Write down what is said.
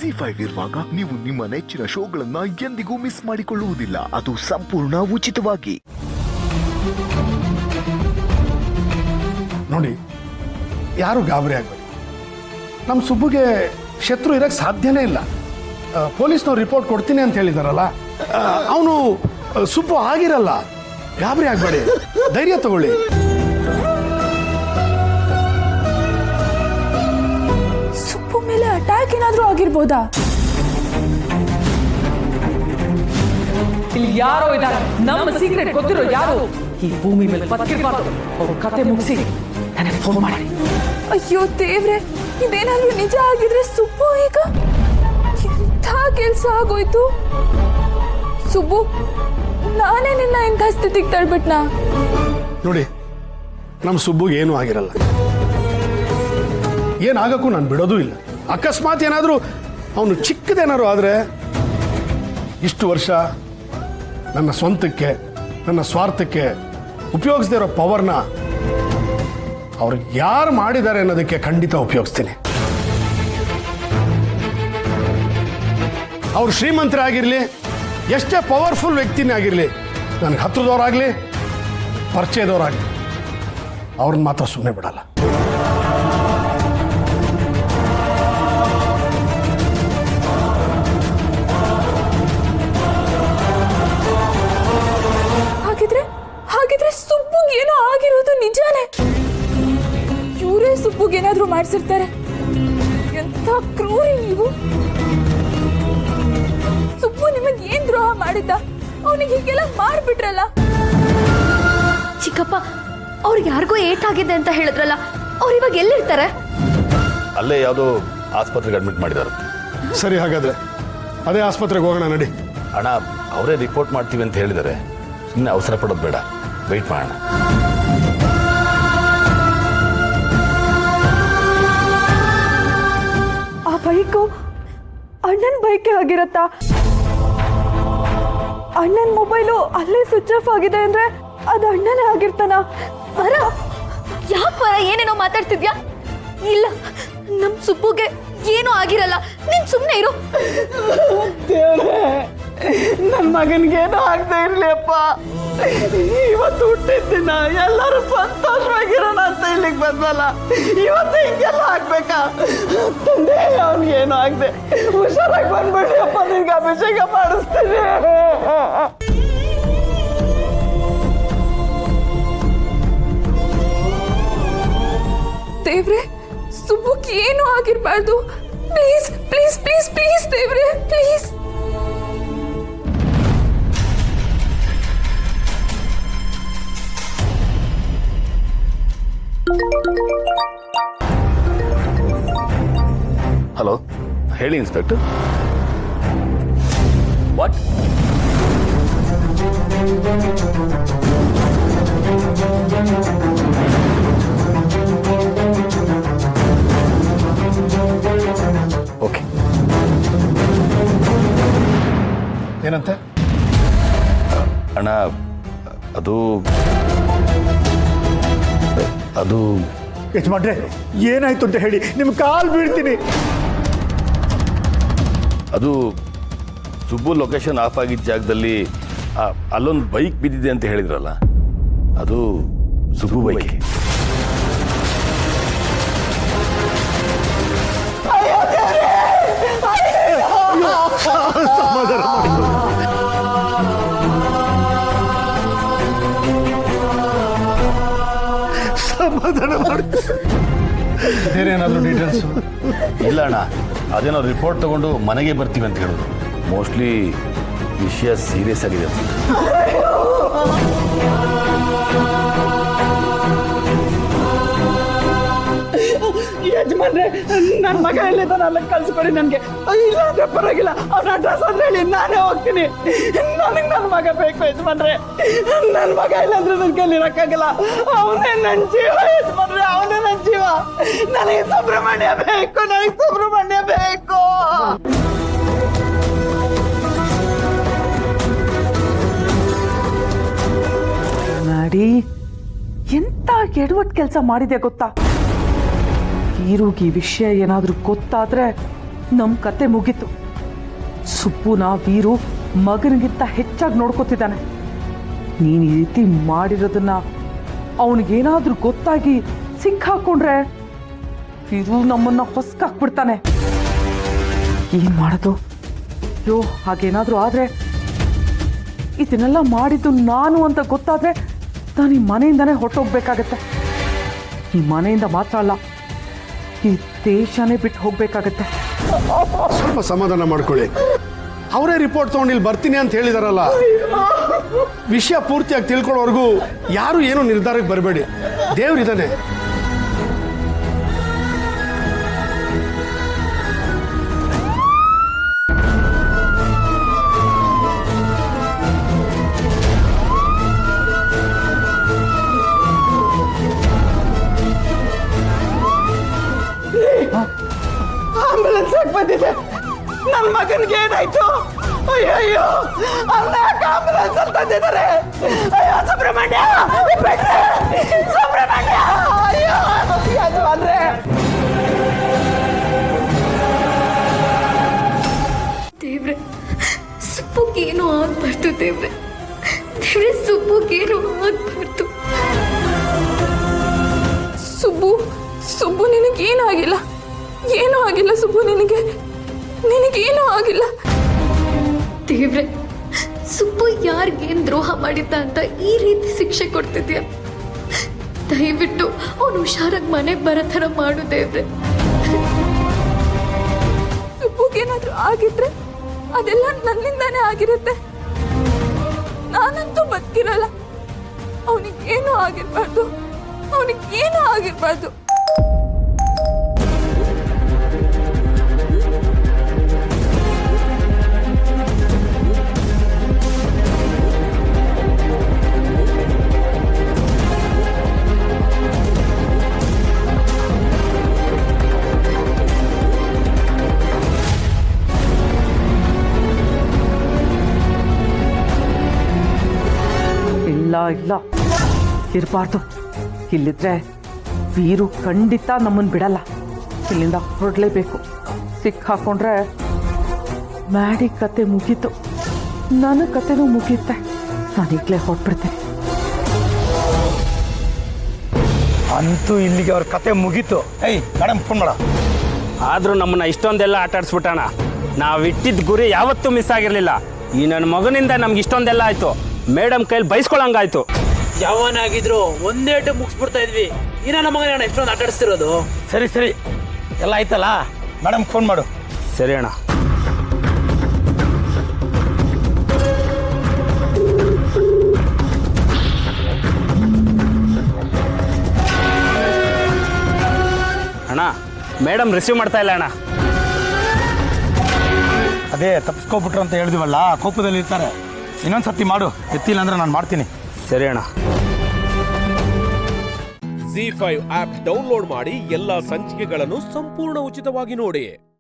ZEE5 ಇರುವಾಗ ನೀವು ನಿಮ್ಮ ನೆಚ್ಚಿನ ಶೋಗಳನ್ನ ಎಂದಿಗೂ ಮಿಸ್ ಮಾಡಿಕೊಳ್ಳುವುದಿಲ್ಲ. ಅದು ಸಂಪೂರ್ಣ ಉಚಿತವಾಗಿ. ನೋಡಿ, ಯಾರು ಗಾಬರಿ ಆಗಬೇಡಿ. ನಮ್ಮ ಸುಬ್ಬುಗೆ ಶತ್ರು ಇರಕ್ಕೆ ಸಾಧ್ಯನೇ ಇಲ್ಲ. ಪೊಲೀಸ್ನವ್ರು ರಿಪೋರ್ಟ್ ಕೊಡ್ತೀನಿ ಅಂತ ಹೇಳಿದಾರಲ್ಲ, ಅವನು ಸುಬ್ಬು ಆಗಿರಲ್ಲ. ಗಾಬರಿ ಆಗಬೇಡಿ, ಧೈರ್ಯ ತಗೊಳ್ಳಿ. ಸುಬ್ಬು ಮೇಲೆ ಅಟ್ಯಾಕ್ ಏನಾದ್ರೂ ಆಗಿರ್ಬೋದಾ? ಇಲ್ಲಿ ಯಾರೋ ಇದ್ದಾರೆ, ನಮ್ಮ ಸೀಕ್ರೆಟ್ ಗೊತ್ತಿರೋ ಯಾರು ಈ ಭೂಮಿ ಮೇಲೆ ಬದುಕಿರ್ಬಾರ್ದು. ಅವ್ರ ಕತೆ ಮುಗಿಸಿ ನನಗೆ ಫೋನ್ ಮಾಡಿ. ಅಯ್ಯೋ ದೇವ್ರೆ, ಇದೇನಾದ್ರೂ ನಿಜ ಆಗಿದ್ರೆ ಸುಬ್ಬು ಈಗ ಎಂಥ ಕೆಲ್ಸ ಆಗೋಯ್ತು. ಸುಬ್ಬು, ನಾನೇ ನಿನ್ನ ಇಂಥ ಸ್ಥಿತಿಗೆ ತಳ್ಬಿಟ್ನಾ? ನೋಡಿ, ನಮ್ಮ ಸುಬ್ಬುಗೆ ಏನೂ ಆಗಿರಲ್ಲ. ಏನಾಗಕ್ಕೂ ನಾನು ಬಿಡೋದೂ ಇಲ್ಲ. ಅಕಸ್ಮಾತ್ ಏನಾದರೂ ಅವನು ಚಿಕ್ಕದೇನಾದ್ರು ಆದರೆ, ಇಷ್ಟು ವರ್ಷ ನನ್ನ ಸ್ವಂತಕ್ಕೆ, ನನ್ನ ಸ್ವಾರ್ಥಕ್ಕೆ ಉಪಯೋಗಿಸದೇ ಇರೋ ಪವರ್ನ ಅವ್ರು ಯಾರು ಮಾಡಿದ್ದಾರೆ ಅನ್ನೋದಕ್ಕೆ ಖಂಡಿತ ಉಪಯೋಗಿಸ್ತೀನಿ. ಅವ್ರು ಶ್ರೀಮಂತರಾಗಿರಲಿ, ಎಷ್ಟೇ ಪವರ್ಫುಲ್ ವ್ಯಕ್ತಿನೇ ಆಗಿರಲಿ, ನನಗೆ ಹತ್ರದವರಾಗಲಿ ಪರಿಚಯದವರಾಗಲಿ, ಅವ್ರನ್ನ ಮಾತ್ರ ಸುಮ್ಮನೆ ಬಿಡಲ್ಲ. ಹಾಗಿದ್ರೆ ಸುಬ್ಬುಗೆ ಏನೋ ಆಗಿರೋದು ನಿಜಾನೇ. ಇವರೇ ಸುಬ್ಬುಗೆ ಏನಾದ್ರೂ ಮಾಡಿಸಿರ್ತಾರೆ. ಎಂಥ ಕ್ರೂರಿ ನೀವು. ಸುಬ್ಬು ನಿಮಗೆ ಏನ್ ದ್ರೋಹ ಮಾಡಿದ್ದ? ಅವನಿಗೆ ಹೀಗೆಲ್ಲ ಮಾಡ್ಬಿಟ್ರಲ್ಲ. ಚಿಕ್ಕಪ್ಪ, ಅವ್ರಿಗೆ ಯಾರಿಗೋ ಏಟಾಗಿದೆ ಅಂತ ಹೇಳಿದ್ರಲ್ಲ, ಅವ್ರು ಇವಾಗ ಎಲ್ಲಿರ್ತಾರೆ? ಅಲ್ಲೇ ಯಾವುದೋ ಆಸ್ಪತ್ರೆಗೆ ಅಡ್ಮಿಟ್ ಮಾಡಿದ್ದಾರೆ. ಸರಿ, ಹಾಗಾದ್ರೆ ಅದೇ ಆಸ್ಪತ್ರೆಗೆ ಹೋಗೋಣ ನಡಿ. ಅಣ್ಣ, ಅವರೇ ರಿಪೋರ್ಟ್ ಮಾಡ್ತೀವಿ ಅಂತ ಹೇಳಿದ್ದಾರೆ. ಸುಮ್ಮನೆ ಅವಸರ ಪಡೋದು ಬೇಡ, ವೆಯ್ಟ್ ಮಾಡೋಣ. ಆ ಬೈಕು ಅಣ್ಣನ ಬೈಕೇ ಆಗಿರತ್ತಾ? ಅಣ್ಣನ ಮೊಬೈಲು ಅಲ್ಲೇ ಸ್ವಿಚ್ ಆಫ್ ಆಗಿದೆ ಅಂದ್ರೆ ಅದು ಅಣ್ಣನೇ ಆಗಿರ್ತಾನ? ಬರ, ಯಾಕೆ ಬರ ಏನೇನೋ ಮಾತಾಡ್ತಿದ್ಯಾ? ಇಲ್ಲ, ನಮ್ ಸುಬ್ಬುಗೆ ಏನೂ ಆಗಿರಲ್ಲ. ನೀನ್ ಸುಮ್ಮನೆ ಇರು. ನನ್ನ ಮಗನಿಗೇನೋ ಆಗದೆ ಇರ್ಲಿ ಅಪ್ಪ. ಇವತ್ತು ಹುಟ್ಟಿದ್ದಿನ ಎಲ್ಲರೂ ಸಂತೋಷವಾಗಿರೋಣ ಅಂತ ಇಲ್ಲಿಗೆ ಬಂದಲ್ಲ, ಇವತ್ತು ಹಿಂಗೆಲ್ಲ ಆಗ್ಬೇಕಾ? ತಂದೆ, ಅವನಿಗೇನು ಆಗದೆ ಹುಷಾರಾಗಿ ಬಂದ್ಬಿಡಿ ಅಪ್ಪ. ನಿನ್ಗೆ ಅಭಿಷೇಕ ಮಾಡಿಸ್ತೀನಿ. ದೇವ್ರೆ, ಸುಬ್ಬುಗೆ ಏನೂ ಆಗಿರ್ಬಾರ್ದು. ಪ್ಲೀಸ್ ಪ್ಲೀಸ್ ಪ್ಲೀಸ್ ಪ್ಲೀಸ್ ದೇವ್ರೆ, ಪ್ಲೀಸ್. ಹಲೋ, ಹೇಳಿ ಇನ್ಸ್ಪೆಕ್ಟರ್. ವಾಟ್? ಓಕೆ. ಏನಂತೆ? ಅಣ್ಣ, ಅದು ಯಜಮಾನ್ರೆ, ಏನಾಯ್ತು ಅಂತ ಹೇಳಿ, ನಿಮ್ಗೆ ಕಾಲ್ ಬೀಳ್ತೀನಿ. ಅದು ಸುಬ್ಬು ಲೊಕೇಶನ್ ಆಫ್ ಆಗಿದ್ದ ಜಾಗದಲ್ಲಿ ಅಲ್ಲೊಂದು ಬೈಕ್ ಬಿದ್ದಿದೆ ಅಂತ ಹೇಳಿದ್ರಲ್ಲ, ಅದು ಸುಬ್ಬು ಬೈಕ್. ಸಮಾಧಾನ ಮಾಡಿ. ಬೇರೆ ಏನಾದರೂ ಡೀಟೇಲ್ಸು? ಇಲ್ಲ ಅಣ್ಣ, ಅದೇನೋ ರಿಪೋರ್ಟ್ ತಗೊಂಡು ಮನೆಗೆ ಬರ್ತೀವಿ ಅಂತ ಹೇಳೋದು. ಮೋಸ್ಟ್ಲಿ ವಿಷಯ ಸೀರಿಯಸ್ ಆಗಿದೆ. ಯಜಮಾನ್ರೆ, ನನ್ನ ಮಗ ಎಲ್ಲಿದ್ದಾನೆ ಅಲ್ಲ ಕಳ್ಸ್ಕೊಡಿ ನನಗೆ. ಇಲ್ಲ ಅಂದ್ರೆ ಪರವಾಗಿಲ್ಲ, ಅವ್ನ ಅಡ್ರೆಸ್ ಅಂದ್ರೆ ಹೇಳಿ, ನಾನೇ ಹೋಗ್ತೀನಿ. ನನಗೆ ನನ್ನ ಮಗ ಬೇಕು ಯಜಮಾನ್ರೆ. ನನ್ನ ಮಗ ಇಲ್ಲಾಂದ್ರೆ ನನ್ನ ಕೈಲಿ ಇರಕ್ಕಾಗಲ್ಲ. ಅವನೇ ನನ್ನ ಜೀವ ಯಜಮಾನ್ರೆ, ಅವನೇ ನನ್ನ ಜೀವ. ನನಗೆ ಸುಬ್ರಹ್ಮಣ್ಯ ಬೇಕು, ನನಗೆ ಸುಬ್ರಹ್ಮಣ್ಯ ಬೇಕು. ಮಾಡಿ ಎಂತ ಎಡವಟ್ ಕೆಲಸ ಮಾಡಿದೆ ಗೊತ್ತಾ? ಈರುಗಿ ವಿಷಯ ಏನಾದ್ರೂ ಗೊತ್ತಾದ್ರೆ ನಮ್ಮ ಕತೆ ಮುಗೀತು. ಸುಬ್ಬುನ ವೀರು ಮಗನಿಗಿಂತ ಹೆಚ್ಚಾಗಿ ನೋಡ್ಕೊತಿದ್ದಾನೆ. ನೀನು ಈ ರೀತಿ ಮಾಡಿರೋದನ್ನ ಅವನಿಗೇನಾದ್ರೂ ಗೊತ್ತಾಗಿ ಸಿಕ್ಕಾಕೊಂಡ್ರೆ ವೀರು ನಮ್ಮನ್ನ ಹೊಸ್ಕಾಕ್ಬಿಡ್ತಾನೆ. ಏನ್ ಮಾಡೋದು? ಅಯ್ಯೋ, ಹಾಗೇನಾದ್ರೂ ಆದ್ರೆ, ಇದನ್ನೆಲ್ಲ ಮಾಡಿದ್ದು ನಾನು ಅಂತ ಗೊತ್ತಾದ್ರೆ ನಾನು ಈ ಮನೆಯಿಂದನೇ ಹೊರಟೋಗ್ಬೇಕಾಗತ್ತೆ. ಈ ಮನೆಯಿಂದ ಮಾತ್ರ ಅಲ್ಲ, ಈ ದೇಶನೇ ಬಿಟ್ಟು ಹೋಗ್ಬೇಕಾಗತ್ತೆ. ಸ್ವಲ್ಪ ಸಮಾಧಾನ ಮಾಡ್ಕೊಳ್ಳಿ. ಅವರೇ ರಿಪೋರ್ಟ್ ತಗೊಂಡು ಇಲ್ಲಿ ಬರ್ತೀನಿ ಅಂತ ಹೇಳಿದಾರಲ್ಲ, ವಿಷಯ ಪೂರ್ತಿಯಾಗಿ ತಿಳ್ಕೊಳ್ಳೋವರೆಗೂ ಯಾರು ಏನೋ ನಿರ್ಧಾರಕ್ಕೆ ಬರಬೇಡಿ. ದೇವ್ರಿದ್ದಾನೆ. ಆಂಬುಲೆನ್ಸ್ ಬಂದಿದೆ. ನನ್ನ ಮಗನಿಗೆ ಏನಾಯ್ತು? ಅಯ್ಯಯ್ಯೋ, ಅವ್ನ ಆಂಬುಲೆನ್ಸ್ ಅಂತ ತಂದಿದ್ದಾರೆ. ಅಯ್ಯೋ ಸುಬ್ರಹ್ಮಣ್ಯ, ಬಿಟ್ರೆ. ಸುಬ್ರಹ್ಮಣ್ಯ, ಅಯ್ಯೋ ಅದು ಅಂದ್ರೆ ದೇವ್ರೆ, ಸುಬ್ಬುಗೇನು ಆಗ್ಬಾರ್ದು ದೇವ್ರೆ. ದೇವ್ರೆ, ಸುಬ್ಬುಗೇನು ಆಗ್ಬಾರ್ದು. ಸುಬ್ಬು ನಿನಗೇನು ಆಗಿಲ್ಲ. ಏನೂ ಆಗಿಲ್ಲ ಸುಬ್ಬು, ನಿನಗೇನೂ ಆಗಿಲ್ಲ. ದೇವ್ರೆ, ಸುಬ್ಬು ಯಾರಿಗೇನು ದ್ರೋಹ ಮಾಡಿದ್ದ ಅಂತ ಈ ರೀತಿ ಶಿಕ್ಷೆ ಕೊಡ್ತಿದ್ಯಾ? ದಯವಿಟ್ಟು ಅವನು ಹುಷಾರಾಗಿ ಮನೆಗೆ ಬರೋ ಥರ ಮಾಡು ದೇವ್ರೆ. ಸುಬ್ಬುಗೇನಾದ್ರೂ ಆಗಿದ್ರೆ ಅದೆಲ್ಲ ನನ್ನಿಂದಾನೇ ಆಗಿರುತ್ತೆ. ನಾನಂತೂ ಬದುಕಿರಲ್ಲ. ಅವನಿಗೇನೂ ಆಗಿರ್ಬಾರ್ದು. ಇಲ್ಲ, ಇರಬಾರ್ದು. ಇಲ್ಲಿದ್ರೆ ವೀರು ಖಂಡಿತ ನಮ್ಮನ್ನು ಬಿಡಲ್ಲ. ಇಲ್ಲಿಂದ ಹೊರಡಲೇಬೇಕು. ಸಿಕ್ಕಾಕೊಂಡ್ರೆ ಮ್ಯಾಡಿ ಕತೆ ಮುಗೀತು, ನನ್ನ ಕತೆನೂ ಮುಗಿಯುತ್ತೆ. ನಾನೀಗಲೇ ಹೊರಟ್ಬಿಡ್ತೇನೆ. ಅಂತೂ ಇಲ್ಲಿಗೆ ಅವ್ರ ಕತೆ ಮುಗೀತು. ಏಯ್ ಮೇಡಮ್, ಫೋನ್ ಮಾಡ. ಆದರೂ ನಮ್ಮನ್ನ ಇಷ್ಟೊಂದೆಲ್ಲ ಆಟ ಆಡಿಸ್ಬಿಟ್ಟಣ. ನಾವು ಇಟ್ಟಿದ್ದ ಗುರಿ ಯಾವತ್ತೂ ಮಿಸ್ ಆಗಿರಲಿಲ್ಲ. ಈ ನನ್ನ ಮಗನಿಂದ ನಮ್ಗೆ ಇಷ್ಟೊಂದೆಲ್ಲ ಆಯಿತು. ಮೇಡಮ್ ಕೈಲಿ ಬೈಸ್ಕೊಳಂಗಾಯ್ತು. ಯಾವನಾಗಿದ್ರು ಒಂದೇಟು ಮುಗಿಸ್ಬಿಡ್ತಾ ಇದ್ವಿ. ಈ ನನ್ನ ಮಗನ ಎಷ್ಟೊಂದು ಆಟ ಆಡಿಸ್ತಿರೋದು. ಸರಿ ಎಲ್ಲ ಆಯ್ತಲ್ಲ, ಮೇಡಮ್ ಫೋನ್ ಮಾಡು. ಸರಿ ಅಣ್ಣ. ಅಣ್ಣ, ಮೇಡಮ್ ರಿಸೀವ್ ಮಾಡ್ತಾ ಇಲ್ಲ ಅಣ್ಣ. ಅದೇ ತಪ್ಪಿಸ್ಕೊಬಿಟ್ರು ಅಂತ ಹೇಳಿದ್ವಲ್ಲ, ಕೋಪದಲ್ಲಿ ಇರ್ತಾರೆ. ಇನ್ನೊಂದು ಸತಿ ಮಾಡು, ಎತ್ತಿಲ್ಲ ಅಂದ್ರೆ ನಾನು ಮಾಡ್ತೀನಿ. ಸರಿ ಅಣ್ಣ. ZEE5 ಆಪ್ ಡೌನ್ಲೋಡ್ ಮಾಡಿ ಎಲ್ಲಾ ಸಂಚಿಕೆಗಳನ್ನು ಸಂಪೂರ್ಣ ಉಚಿತವಾಗಿ ನೋಡಿ.